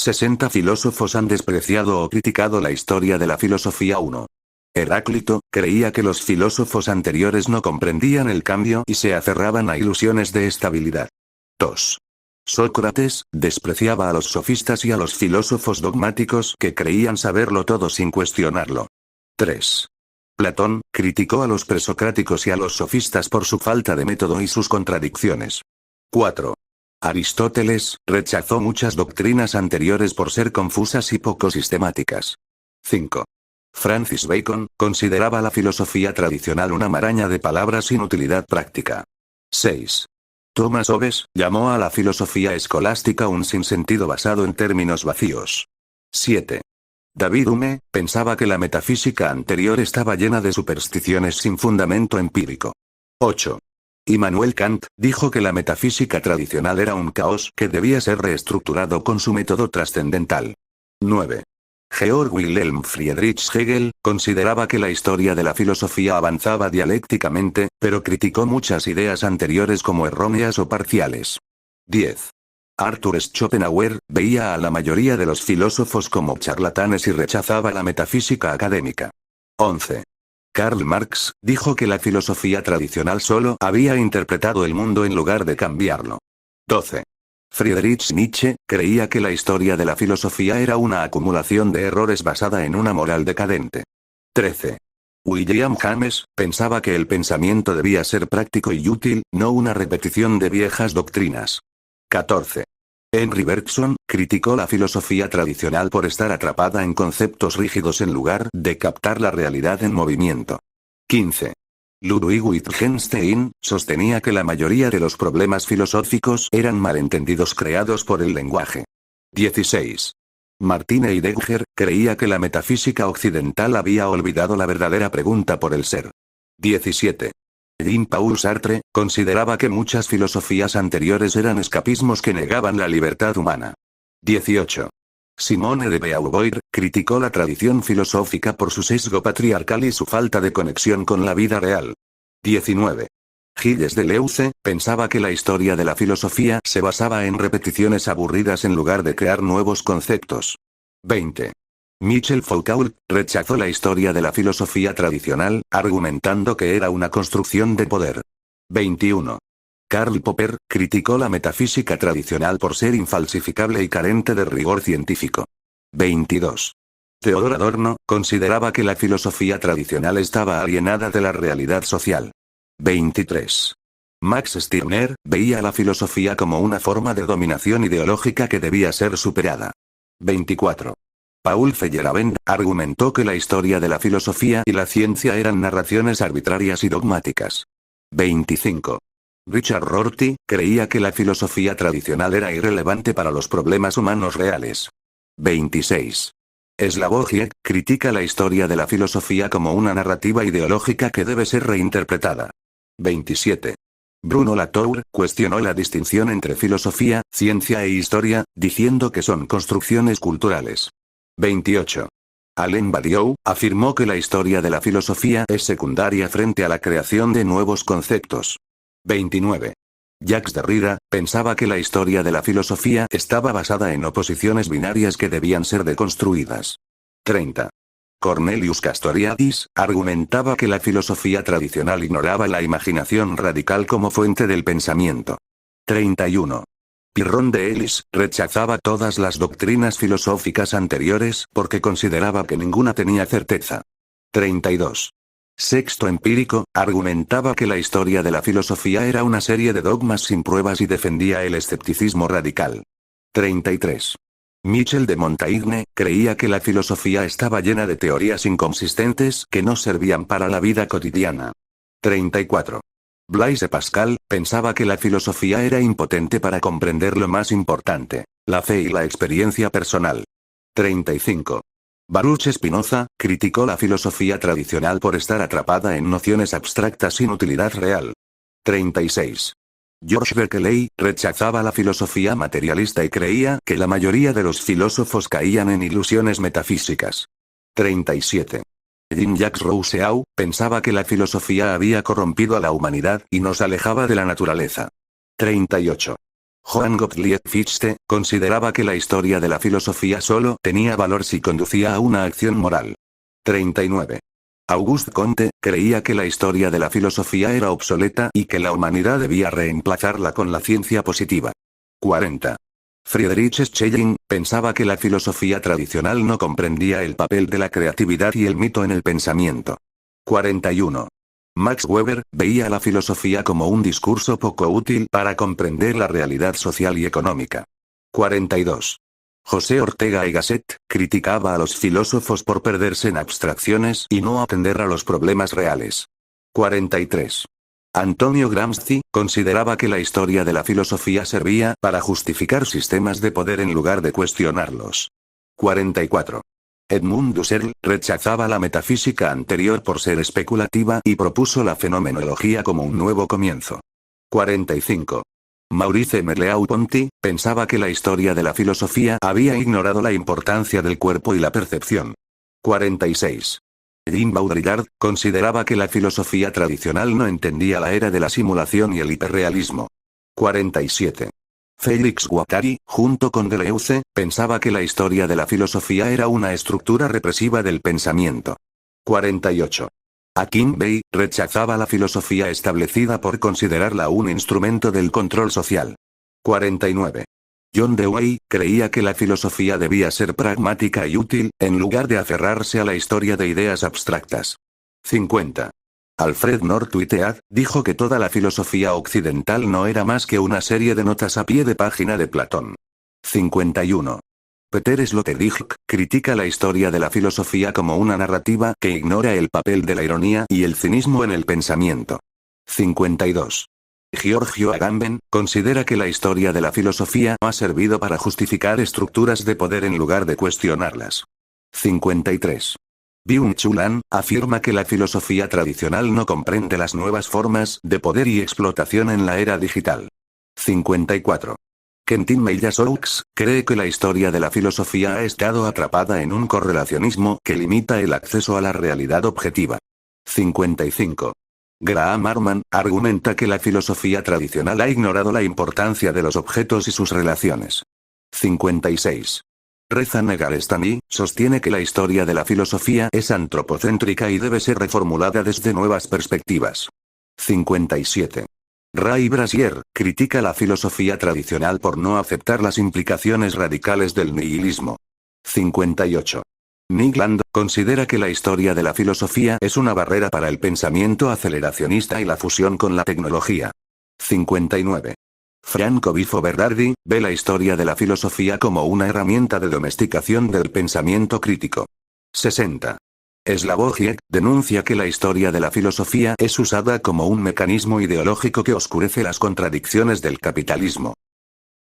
60 filósofos han despreciado o criticado la historia de la filosofía. 1. Heráclito creía que los filósofos anteriores no comprendían el cambio y se aferraban a ilusiones de estabilidad. 2. Sócrates despreciaba a los sofistas y a los filósofos dogmáticos que creían saberlo todo sin cuestionarlo. 3. Platón criticó a los presocráticos y a los sofistas por su falta de método y sus contradicciones. 4. Aristóteles rechazó muchas doctrinas anteriores por ser confusas y poco sistemáticas. 5. Francis Bacon consideraba la filosofía tradicional una maraña de palabras sin utilidad práctica. 6. Thomas Hobbes llamó a la filosofía escolástica un sinsentido basado en términos vacíos. 7. David Hume pensaba que la metafísica anterior estaba llena de supersticiones sin fundamento empírico. 8. Immanuel Kant dijo que la metafísica tradicional era un caos que debía ser reestructurado con su método trascendental. 9. Georg Wilhelm Friedrich Hegel consideraba que la historia de la filosofía avanzaba dialécticamente, pero criticó muchas ideas anteriores como erróneas o parciales. 10. Arthur Schopenhauer veía a la mayoría de los filósofos como charlatanes y rechazaba la metafísica académica. 11. Karl Marx dijo que la filosofía tradicional solo había interpretado el mundo en lugar de cambiarlo. 12. Friedrich Nietzsche creía que la historia de la filosofía era una acumulación de errores basada en una moral decadente. 13. William James pensaba que el pensamiento debía ser práctico y útil, no una repetición de viejas doctrinas. 14. Henry Bergson criticó la filosofía tradicional por estar atrapada en conceptos rígidos en lugar de captar la realidad en movimiento. 15. Ludwig Wittgenstein sostenía que la mayoría de los problemas filosóficos eran malentendidos creados por el lenguaje. 16. Martin Heidegger creía que la metafísica occidental había olvidado la verdadera pregunta por el ser. 17. Jean-Paul Sartre consideraba que muchas filosofías anteriores eran escapismos que negaban la libertad humana. 18. Simone de Beauvoir criticó la tradición filosófica por su sesgo patriarcal y su falta de conexión con la vida real. 19. Gilles Deleuze pensaba que la historia de la filosofía se basaba en repeticiones aburridas en lugar de crear nuevos conceptos. 20. Michel Foucault rechazó la historia de la filosofía tradicional, argumentando que era una construcción de poder. 21. Karl Popper criticó la metafísica tradicional por ser infalsificable y carente de rigor científico. 22. Theodor Adorno consideraba que la filosofía tradicional estaba alienada de la realidad social. 23. Max Stirner veía a la filosofía como una forma de dominación ideológica que debía ser superada. 24. Paul Feyerabend argumentó que la historia de la filosofía y la ciencia eran narraciones arbitrarias y dogmáticas. 25. Richard Rorty creía que la filosofía tradicional era irrelevante para los problemas humanos reales. 26. Slavoj Žižek critica la historia de la filosofía como una narrativa ideológica que debe ser reinterpretada. 27. Bruno Latour cuestionó la distinción entre filosofía, ciencia e historia, diciendo que son construcciones culturales. 28. Alain Badiou afirmó que la historia de la filosofía es secundaria frente a la creación de nuevos conceptos. 29. Jacques Derrida pensaba que la historia de la filosofía estaba basada en oposiciones binarias que debían ser deconstruidas. 30. Cornelius Castoriadis argumentaba que la filosofía tradicional ignoraba la imaginación radical como fuente del pensamiento. 31. Pirrón de Elis rechazaba todas las doctrinas filosóficas anteriores porque consideraba que ninguna tenía certeza. 32. Sexto Empírico argumentaba que la historia de la filosofía era una serie de dogmas sin pruebas y defendía el escepticismo radical. 33. Michel de Montaigne creía que la filosofía estaba llena de teorías inconsistentes que no servían para la vida cotidiana. 34. Blaise Pascal pensaba que la filosofía era impotente para comprender lo más importante, la fe y la experiencia personal. 35. Baruch Spinoza criticó la filosofía tradicional por estar atrapada en nociones abstractas sin utilidad real. 36. George Berkeley rechazaba la filosofía materialista y creía que la mayoría de los filósofos caían en ilusiones metafísicas. 37. Jean-Jacques Rousseau pensaba que la filosofía había corrompido a la humanidad y nos alejaba de la naturaleza. 38. Johann Gottlieb Fichte consideraba que la historia de la filosofía solo tenía valor si conducía a una acción moral. 39. Auguste Comte creía que la historia de la filosofía era obsoleta y que la humanidad debía reemplazarla con la ciencia positiva. 40. Friedrich Schelling pensaba que la filosofía tradicional no comprendía el papel de la creatividad y el mito en el pensamiento. 41. Max Weber veía a la filosofía como un discurso poco útil para comprender la realidad social y económica. 42. José Ortega y Gasset criticaba a los filósofos por perderse en abstracciones y no atender a los problemas reales. 43. Antonio Gramsci consideraba que la historia de la filosofía servía para justificar sistemas de poder en lugar de cuestionarlos. 44. Edmund Husserl rechazaba la metafísica anterior por ser especulativa y propuso la fenomenología como un nuevo comienzo. 45. Maurice Merleau-Ponty pensaba que la historia de la filosofía había ignorado la importancia del cuerpo y la percepción. 46. Jean Baudrillard consideraba que la filosofía tradicional no entendía la era de la simulación y el hiperrealismo. 47. Félix Guattari, junto con Deleuze, pensaba que la historia de la filosofía era una estructura represiva del pensamiento. 48. Akin Bey rechazaba la filosofía establecida por considerarla un instrumento del control social. 49. John Dewey creía que la filosofía debía ser pragmática y útil, en lugar de aferrarse a la historia de ideas abstractas. 50. Alfred North Whitehead dijo que toda la filosofía occidental no era más que una serie de notas a pie de página de Platón. 51. Peter Sloterdijk critica la historia de la filosofía como una narrativa que ignora el papel de la ironía y el cinismo en el pensamiento. 52. Giorgio Agamben considera que la historia de la filosofía ha servido para justificar estructuras de poder en lugar de cuestionarlas. 53. Byung-Chul Han afirma que la filosofía tradicional no comprende las nuevas formas de poder y explotación en la era digital. 54. Quentin Meillas-Oaks cree que la historia de la filosofía ha estado atrapada en un correlacionismo que limita el acceso a la realidad objetiva. 55. Graham Harman argumenta que la filosofía tradicional ha ignorado la importancia de los objetos y sus relaciones. 56. Reza Negarestani sostiene que la historia de la filosofía es antropocéntrica y debe ser reformulada desde nuevas perspectivas. 57. Ray Brazier critica la filosofía tradicional por no aceptar las implicaciones radicales del nihilismo. 58. Nick Land considera que la historia de la filosofía es una barrera para el pensamiento aceleracionista y la fusión con la tecnología. 59. Franco Bifo Berardi ve la historia de la filosofía como una herramienta de domesticación del pensamiento crítico. 60. Slavoj Žižek denuncia que la historia de la filosofía es usada como un mecanismo ideológico que oscurece las contradicciones del capitalismo.